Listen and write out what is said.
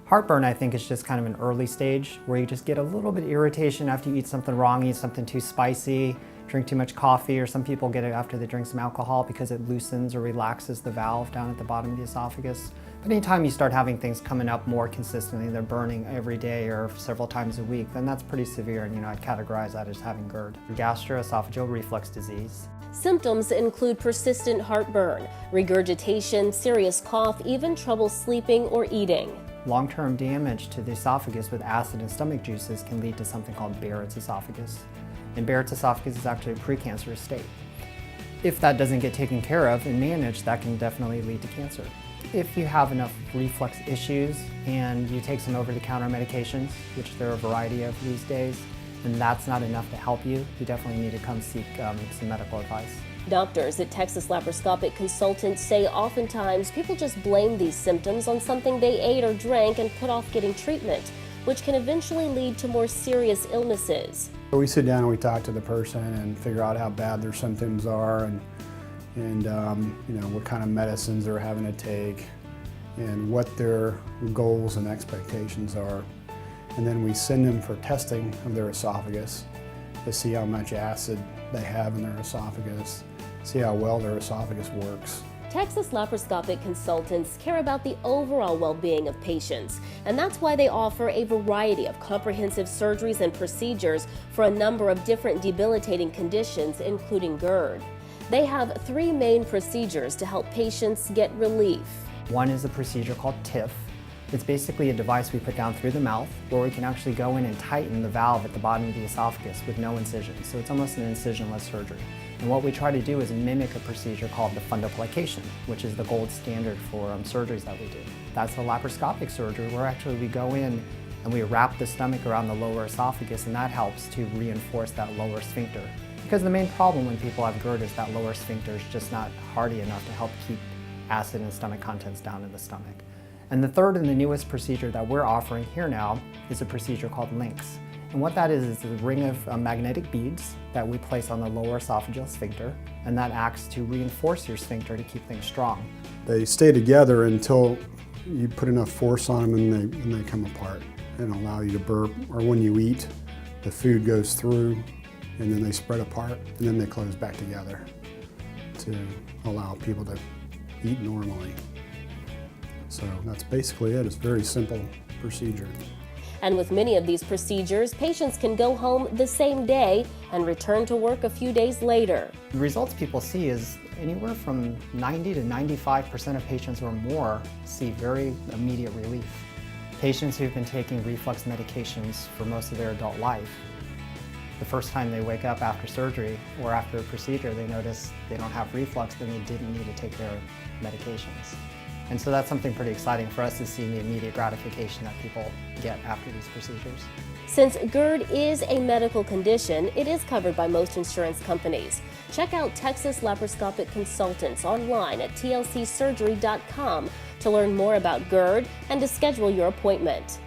Heartburn, I think, is just kind of an early stage where you just get a little bit of irritation after you eat something wrong, eat something too spicy, drink too much coffee, or some people get it after they drink some alcohol because it loosens or relaxes the valve down at the bottom of the esophagus. But anytime you start having things coming up more consistently, they're burning every day or several times a week, then that's pretty severe, and I'd categorize that as having GERD. Gastroesophageal reflux disease. Symptoms include persistent heartburn, regurgitation, serious cough, even trouble sleeping or eating. Long-term damage to the esophagus with acid and stomach juices can lead to something called Barrett's esophagus. And Barrett's esophagus is actually a precancerous state. If that doesn't get taken care of and managed, that can definitely lead to cancer. If you have enough reflux issues and you take some over-the-counter medications, which there are a variety of these days, and that's not enough to help you, you definitely need to come seek some medical advice. Doctors at Texas Laparoscopic Consultants say oftentimes people just blame these symptoms on something they ate or drank and put off getting treatment, which can eventually lead to more serious illnesses. We sit down and we talk to the person and figure out how bad their symptoms are and what kind of medicines they're having to take and what their goals and expectations are. And then we send them for testing of their esophagus to see how much acid they have in their esophagus, see how well their esophagus works. Texas Laparoscopic Consultants care about the overall well-being of patients, and that's why they offer a variety of comprehensive surgeries and procedures for a number of different debilitating conditions, including GERD. They have 3 main procedures to help patients get relief. One is a procedure called TIF. It's basically a device we put down through the mouth where we can actually go in and tighten the valve at the bottom of the esophagus with no incision. So it's almost an incisionless surgery. And what we try to do is mimic a procedure called the fundoplication, which is the gold standard for surgeries that we do. That's a laparoscopic surgery where actually we go in and we wrap the stomach around the lower esophagus, and that helps to reinforce that lower sphincter. Because the main problem when people have GERD is that lower sphincter is just not hardy enough to help keep acid and stomach contents down in the stomach. And the third and the newest procedure that we're offering here now is a procedure called LINX. And what that is a ring of magnetic beads that we place on the lower esophageal sphincter, and that acts to reinforce your sphincter to keep things strong. They stay together until you put enough force on them and they come apart and allow you to burp, or when you eat, the food goes through and then they spread apart and then they close back together to allow people to eat normally. So that's basically it. It's a very simple procedure. And with many of these procedures, patients can go home the same day and return to work a few days later. The results people see is anywhere from 90 to 95% of patients or more see very immediate relief. Patients who've been taking reflux medications for most of their adult life, the first time they wake up after surgery or after a procedure, they notice they don't have reflux, then they didn't need to take their medications. And so that's something pretty exciting for us, is seeing the immediate gratification that people get after these procedures. Since GERD is a medical condition, it is covered by most insurance companies. Check out Texas Laparoscopic Consultants online at tlcsurgery.com to learn more about GERD and to schedule your appointment.